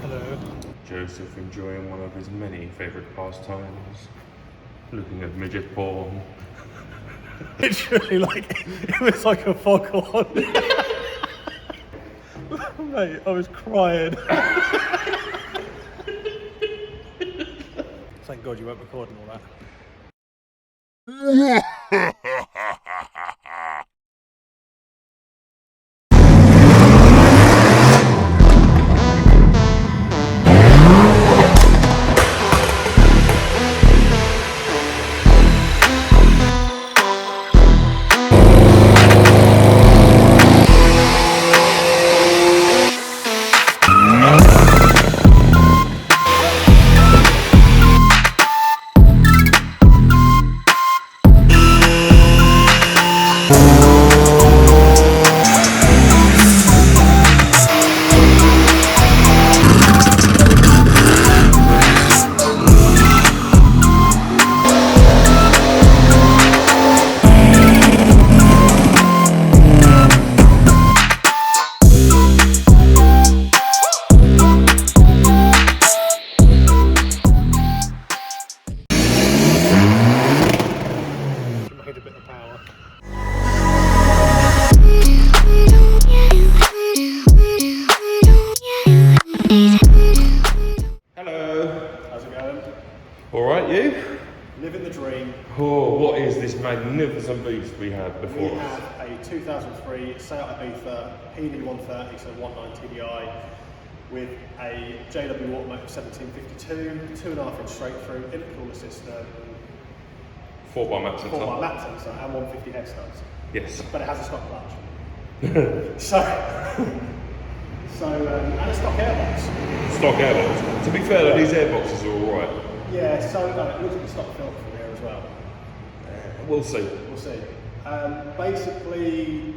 Hello. Joseph enjoying one of his many favourite pastimes, looking at midget porn. Literally, it was like a foghorn. Mate, I was crying. Thank God you weren't recording all that. Made a bit of power. Hello. How's it going? Alright, you? Living the dream. Oh, what is this magnificent beast we have before We us? have a 2003 Seat Ibiza PD130, so 1.9 TDI, with a JW Automotive 1752, 2.5 inch straight through, intercooler system, 4x maps and 4x top. lap sensor, and 150 head studs. Yes. But it has a stock clutch. And a stock airbox. Stock airbox. To be fair, though, these airboxes are alright. Yeah, so it looks like a stock filter from here as well. We'll see. We'll see. Basically,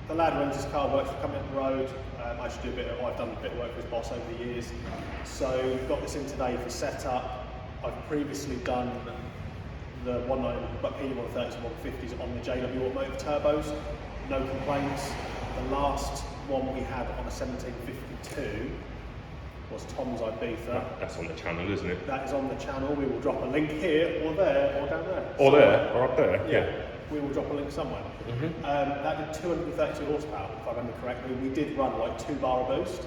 the lad who owns this car works for coming up the road. I just do I've done a bit of work with his boss over the years. So we've got this in today for setup. I've previously done the PD130s and 150s on the JW Automotive turbos. No complaints. The last one we had on a 1752 was Tom's Ibiza. That's on the channel, isn't it? That is on the channel. We will drop a link here, or there, or down there. Or there, or up there. Yeah, we will drop a link somewhere. That did 232 horsepower, if I remember correctly. We did run like 2 bar of boost.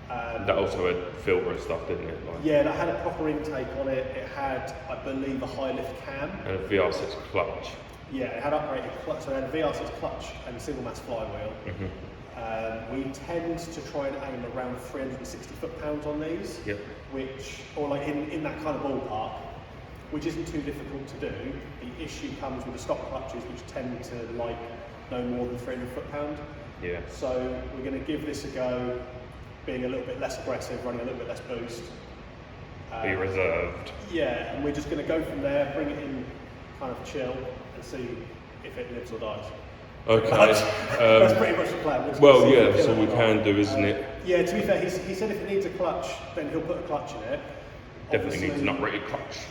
That also had filter and stuff, didn't it? Yeah, that had a proper intake on it. It had, I believe, a high lift cam. And a VR6 clutch. Yeah, it had upgraded clutch, so it had a VR6 clutch and single mass flywheel. We tend to try and aim around 360 foot-pounds on these, or like in that kind of ballpark, which isn't too difficult to do. The issue comes with the stock clutches, which tend to like no more than 300 foot-pound. Yeah. So we're going to give this a go, being a little bit less aggressive, running a little bit less boost. Be reserved. Yeah, and we're just going to go from there, bring it in kind of chill, and see if it lives or dies. Okay. That's pretty much the plan. Well, yeah, that's all we can do, isn't it? Yeah, to be fair, he said if it needs a clutch, then he'll put a clutch in it. Definitely needs an uprated clutch.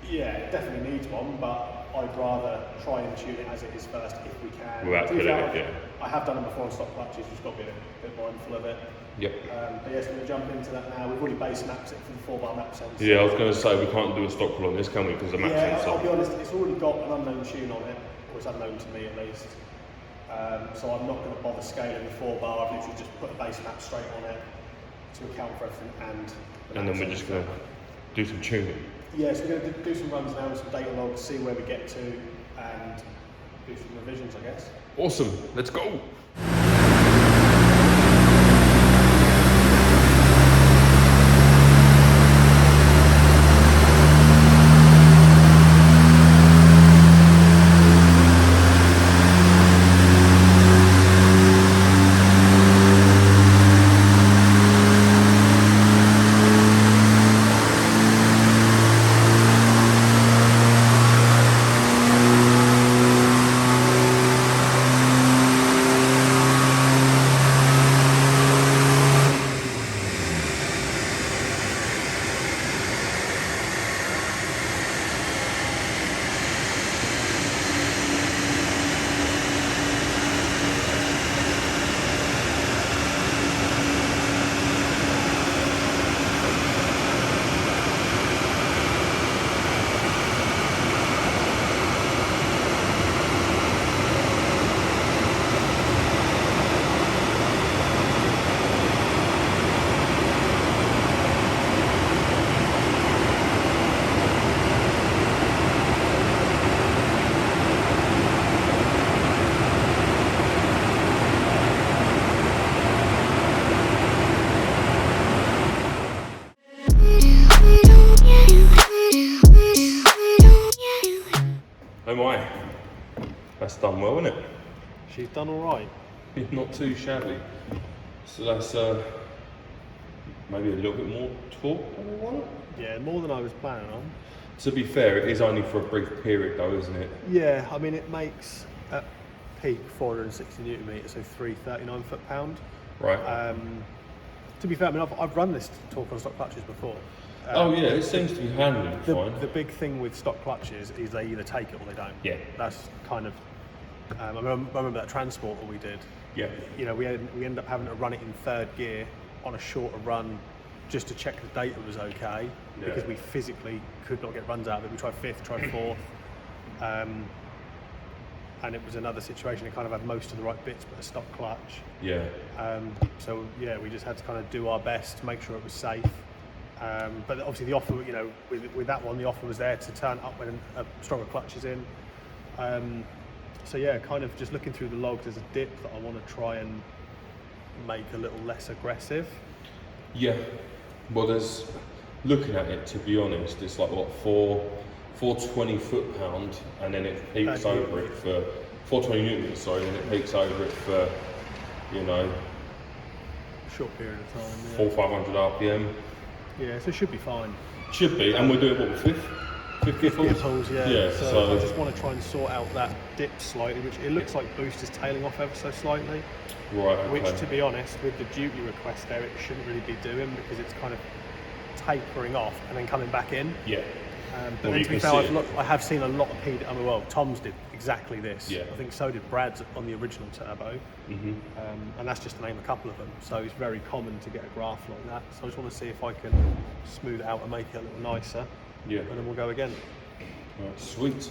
Yeah, it definitely needs one, but I'd rather try and tune it as it is first if we can. Without killing it, yeah. I have done them before on stock clutches, you've just got to be a bit mindful of it. Yep. But yes, we're going to jump into that now. We've already base mapped it for the 4 bar map sensor. Yeah, I was going to say we can't do a stock pull on this, can we? Because the map sensor. I'll be honest, it's already got an unknown tune on it, or it's unknown to me at least. So I'm not going to bother scaling the 4 bar. I've literally just put a base map straight on it to account for everything and then we're just going to do some tuning. Yeah, so we're going to do some runs now with some data logs, see where we get to, and do some revisions, I guess. Awesome, let's go. done well, isn't it? She's done all right. Not too shabby. So that's maybe a little bit more torque than we want. Yeah, more than I was planning on. To be fair, it is only for a brief period though, isn't it? Yeah, I mean it makes at peak 460 newton meters, so 339 foot-pound. Right. To be fair, I mean I've run this torque on stock clutches before. Oh yeah, it seems to be handling fine. The big thing with stock clutches is they either take it or they don't. Yeah. That's kind of. I remember that transporter we did. Yeah. You know, we ended up having to run it in third gear on a shorter run, just to check the data was okay, because we physically could not get runs out of it. We tried fifth, tried fourth, and it was another situation. It kind of had most of the right bits, but a stock clutch. Yeah. So yeah, we just had to kind of do our best to make sure it was safe. But obviously the offer, you know, with that one, the offer was there to turn up when a stronger clutch is in. So yeah, kind of just looking through the logs, there's a dip that I want to try and make a little less aggressive. Yeah. Well, there's, looking at it, to be honest, it's like what, 420 foot-pound, and then it peaks over it for 420 newtons, sorry, and then it peaks over it for, you know, Short period of time. Yeah. 400-500 RPM. Yeah, so it should be fine. Should be, and we're doing what, fifth gear pulls? Yeah. Yeah, So I just want to try and sort out that dip slightly, which it looks like boost is tailing off ever so slightly. Right, okay. Which, to be honest, with the duty request there, it shouldn't really be doing, because it's kind of tapering off and then coming back in. Yeah. But then, to be fair, I have seen a lot of PD. I mean, well, Tom's did exactly this. Yeah. I think so did Brad's on the original turbo. Mm-hmm. And that's just to name a couple of them. So it's very common to get a graph like that. So I just want to see if I can smooth it out and make it a little nicer. Yeah. And then we'll go again. Right, sweet.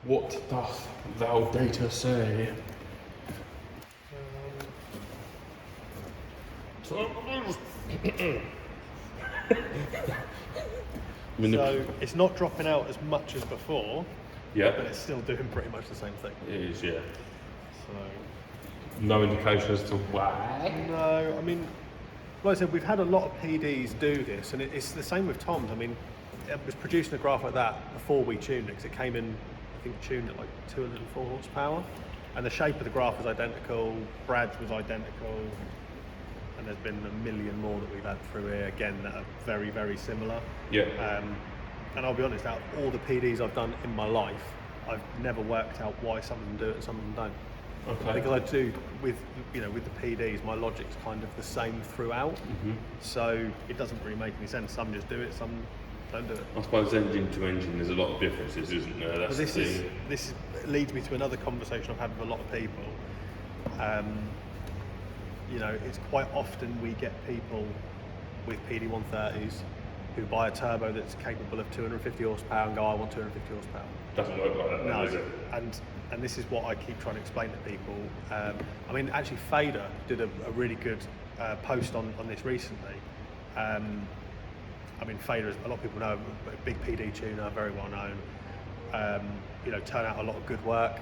What doth thou data say? So it's not dropping out as much as before, Yeah. but it's still doing pretty much the same thing. It is, yeah. So No indication as to why. no, I mean, like I said, we've had a lot of PDs do this, and it's the same with Tom's. I mean, it was producing a graph like that before we tuned it, because it came in, I think, tuned at like 204 horsepower, and the shape of the graph was identical, Brad's was identical, and there's been a million more that we've had through here, again, that are very, very similar. Yeah. And I'll be honest, out of all the PDs I've done in my life, I've never worked out why some of them do it and some of them don't. Okay. Because I do with the PDs, my logic's kind of the same throughout. Mm-hmm. So it doesn't really make any sense. Some just do it, some don't do it. I suppose engine to engine, there's a lot of differences, isn't there? That's But the thing. this leads me to another conversation I've had with a lot of people. It's quite often we get people with PD130s who buy a turbo that's capable of 250 horsepower and go, I want 250 horsepower. Doesn't work like that, No, does it? and this is what I keep trying to explain to people. I mean, actually, Fader did a really good post on this recently. I mean, Fader, as a lot of people know, a big PD tuner, very well known. Turn out a lot of good work.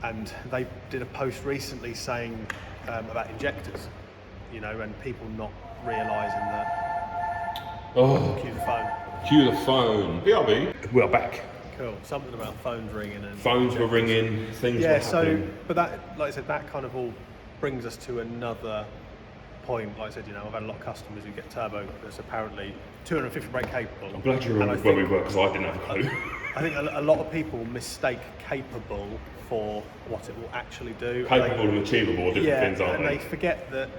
and they did a post recently saying about injectors, you know, and people not realising that. Oh, Cue the phone. cue the phone. BRB. We are back. Cool. Something about phones ringing and Phones were ringing, things were happening. but that, like I said, that kind of all brings us to another point. Like I said, you know, I've had a lot of customers who get turbo that's apparently 250 brake capable. I'm glad you remembered where we were because I didn't have a clue. I think a lot of people mistake capable for what it will actually do. Capable and achievable are different things, aren't and they? they forget that,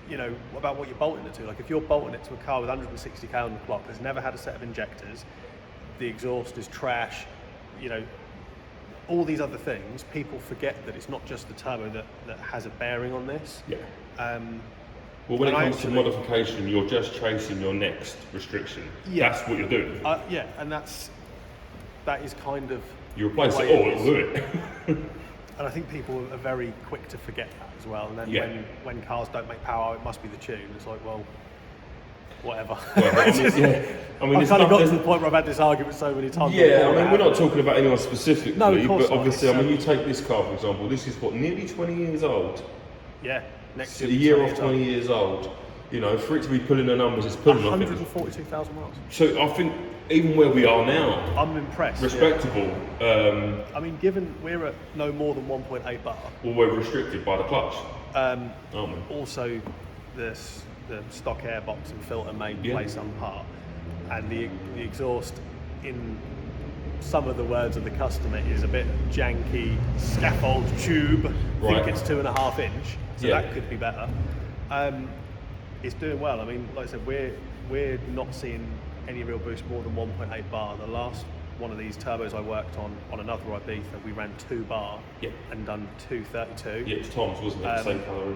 you know, about what you're bolting it to. Like if you're bolting it to a car with 160 km on the clock, that's never had a set of injectors, the exhaust is trash, you know, all these other things, people forget that it's not just the turbo that has a bearing on this. Yeah. Well, when it comes to modification, you're just chasing your next restriction. Yeah. That's what you're doing. Yeah, and that is kind of. You replace it all, it'll do it. And I think people are very quick to forget that as well. And then when cars don't make power, it must be the tune. It's like, well, whatever. Well, I've kind of got to the point where I've had this argument so many times. Yeah, I mean, we're not talking about anyone specifically, no, of course but obviously, not. I mean, you take this car, for example, this is what, nearly 20 years old? Yeah, next year. A year off 20 years old. You know, for it to be pulling the numbers, it's pulling 142,000 miles. So I think even where we are now, I'm impressed. Respectable. Yeah. I mean, given we're at no more than 1.8 bar. Well, we're restricted by the clutch, aren't we? Also, the stock airbox and filter may play some part, and the exhaust, in some of the words of the customer, is a bit janky. Scaffold tube. Right. I think it's 2.5 inch, so that could be better. It's doing well. I mean, like I said, we're not seeing any real boost more than 1.8 bar. The last one of these turbos I worked on another Ibiza, we ran 2 bar and done 232. Yeah, it's Tom's, wasn't it? The same colour.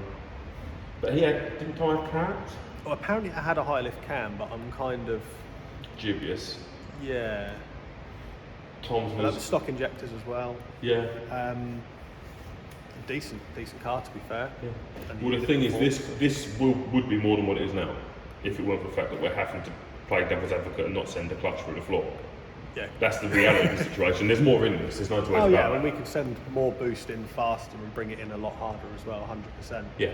But didn't Tom have cams? Well, apparently it had a high lift cam, but I'm kind of dubious. Yeah. Tom's was stock injectors as well. Yeah. Decent car, to be fair. Yeah. Well, the thing is, this would be more than what it is now, if it weren't for the fact that we're having to play devil's advocate and not send the clutch through the floor. Yeah. That's the reality of the situation. There's more in this. There's no two ways about it. I mean, we could send more boost in faster and bring it in a lot harder as well, 100%. Yeah.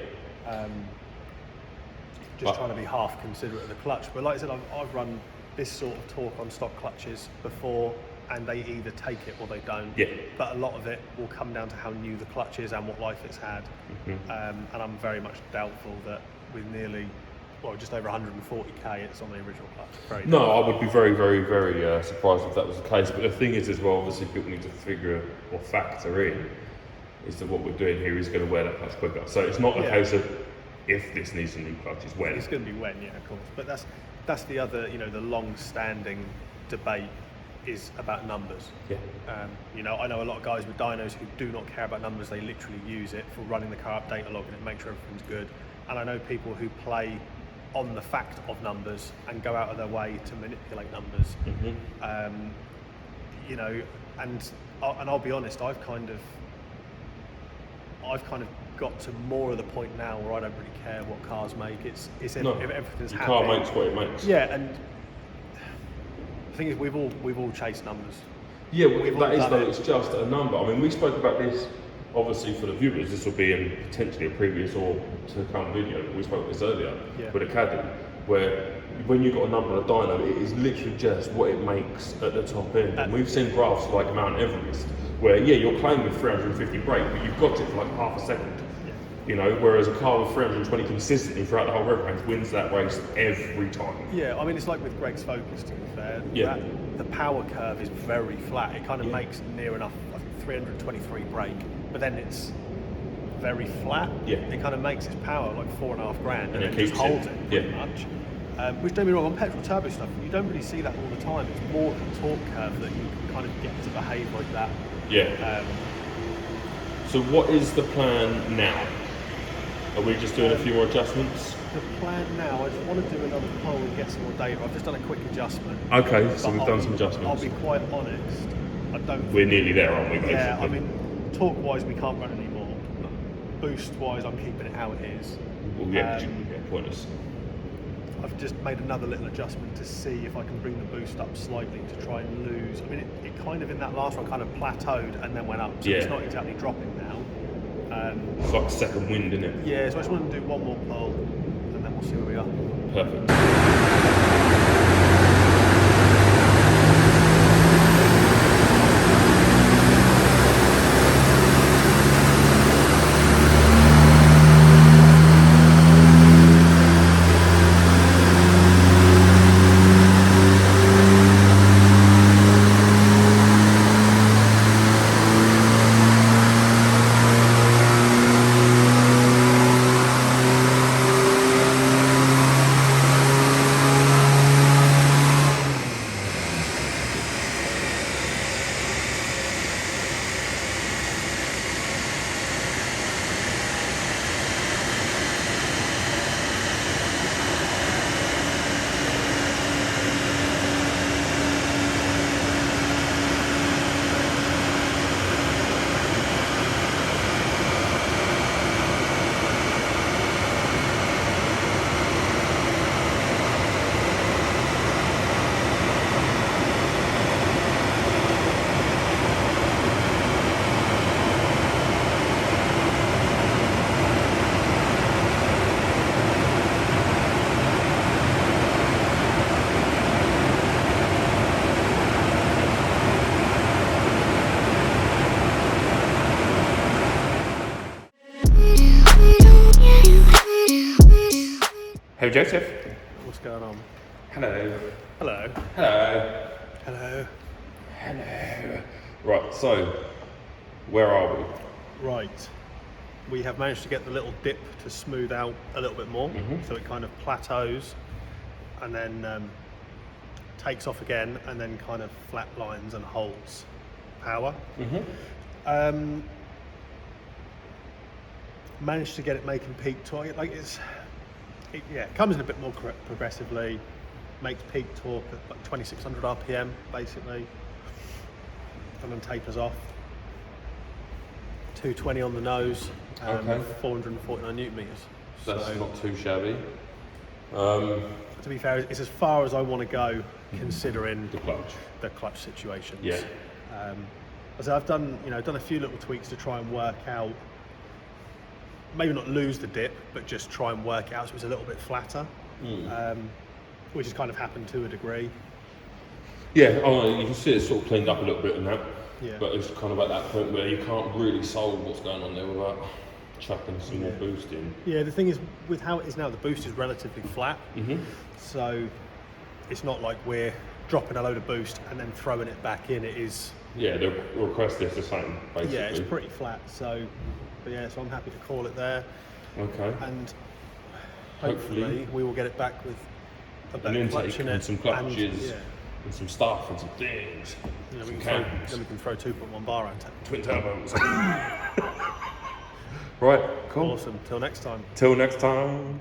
Trying to be half considerate of the clutch. But like I said, I've run this sort of torque on stock clutches before, and they either take it or they don't. Yeah. But a lot of it will come down to how new the clutch is and what life it's had. And I'm very much doubtful that with nearly, just over 140k, it's on the original clutch. No, I would be very, very, very surprised if that was the case. But the thing is, as well, obviously people need to figure or factor in is that what we're doing here is going to wear that clutch quicker. So it's not a case of if this needs a new clutch, it's when. It's going to be when, yeah, of course. But that's the other, the long-standing debate is about numbers. Yeah. I know a lot of guys with dynos who do not care about numbers. They literally use it for running the car up, data logging it, make sure everything's good. And I know people who play on the fact of numbers and go out of their way to manipulate numbers. And I'll be honest, I've kind of got to more of the point now where I don't really care what cars make. It's if everything's happy. The car makes what it makes. Yeah, and the thing is, we've all chased numbers. Yeah, it's just a number. I mean, we spoke about this, obviously for the viewers, this will be in potentially a previous or to come video, but we spoke about this earlier with a caddy, where when you've got a number on a dyno, it is literally just what it makes at the top end. And we've seen graphs like Mount Everest, where you're playing with 350 brake, but you've got it for like half a second. Whereas a car with 320 consistently throughout the whole rev range wins that race every time. Yeah, I mean, it's like with Greg's Focus, to be fair. Yeah. The power curve is very flat. It kind of makes near enough, I think, 323 brake, but then it's very flat. Yeah. It kind of makes its power like $4,500 and it just holds it pretty much. Which, don't be wrong, on petrol turbo stuff, you don't really see that all the time. It's more the torque curve that you can kind of get to behave like that. Yeah. So what is the plan now? Are we just doing a few more adjustments? The plan now, I just want to do another poll and get some more data. I've just done a quick adjustment. Okay, so we've done some adjustments. I'll be quite honest, I don't. We're nearly there, aren't we? Basically? Yeah, I mean, torque-wise, we can't run anymore. Boost-wise, I'm keeping it how it is. Well, pointless. I've just made another little adjustment to see if I can bring the boost up slightly to try and lose. I mean, it kind of in that last one kind of plateaued and then went up, so it's not exactly dropping now. It's like a second wind, isn't it? Yeah, so I just want to do one more pull and then we'll see where we are. Perfect. Hey Joseph. What's going on? Hello. Hello. Hello. Hello. Hello. Right, so where are we? Right. We have managed to get the little dip to smooth out a little bit more, so it kind of plateaus and then takes off again and then kind of flatlines and holds power. Managed to get it making peak torque. Like it comes in a bit more progressively, makes peak torque at like 2600 RPM basically, and then tapers off. 220 on the nose, 449 newton meters. That's so, not too shabby. To be fair, it's as far as I want to go, considering the clutch situations. Yeah. So I've done a few little tweaks to try and work out, maybe not lose the dip, but just try and work out so it's a little bit flatter, which has kind of happened to a degree. Yeah, you can see it's sort of cleaned up a little bit in that. Yeah. But it's kind of at that point where you can't really solve what's going on there without chucking some more boost in. Yeah, the thing is, with how it is now, the boost is relatively flat. So it's not like we're dropping a load of boost and then throwing it back in. It is... Yeah, the request is the same, basically. Yeah, it's pretty flat. So I'm happy to call it there. Okay. And hopefully we will get it back with a better clutch in it. And some clutches and some stuff and some things. Then we can throw 2.1 bar on twin turbos. Right, cool. Awesome. Till next time. Till next time.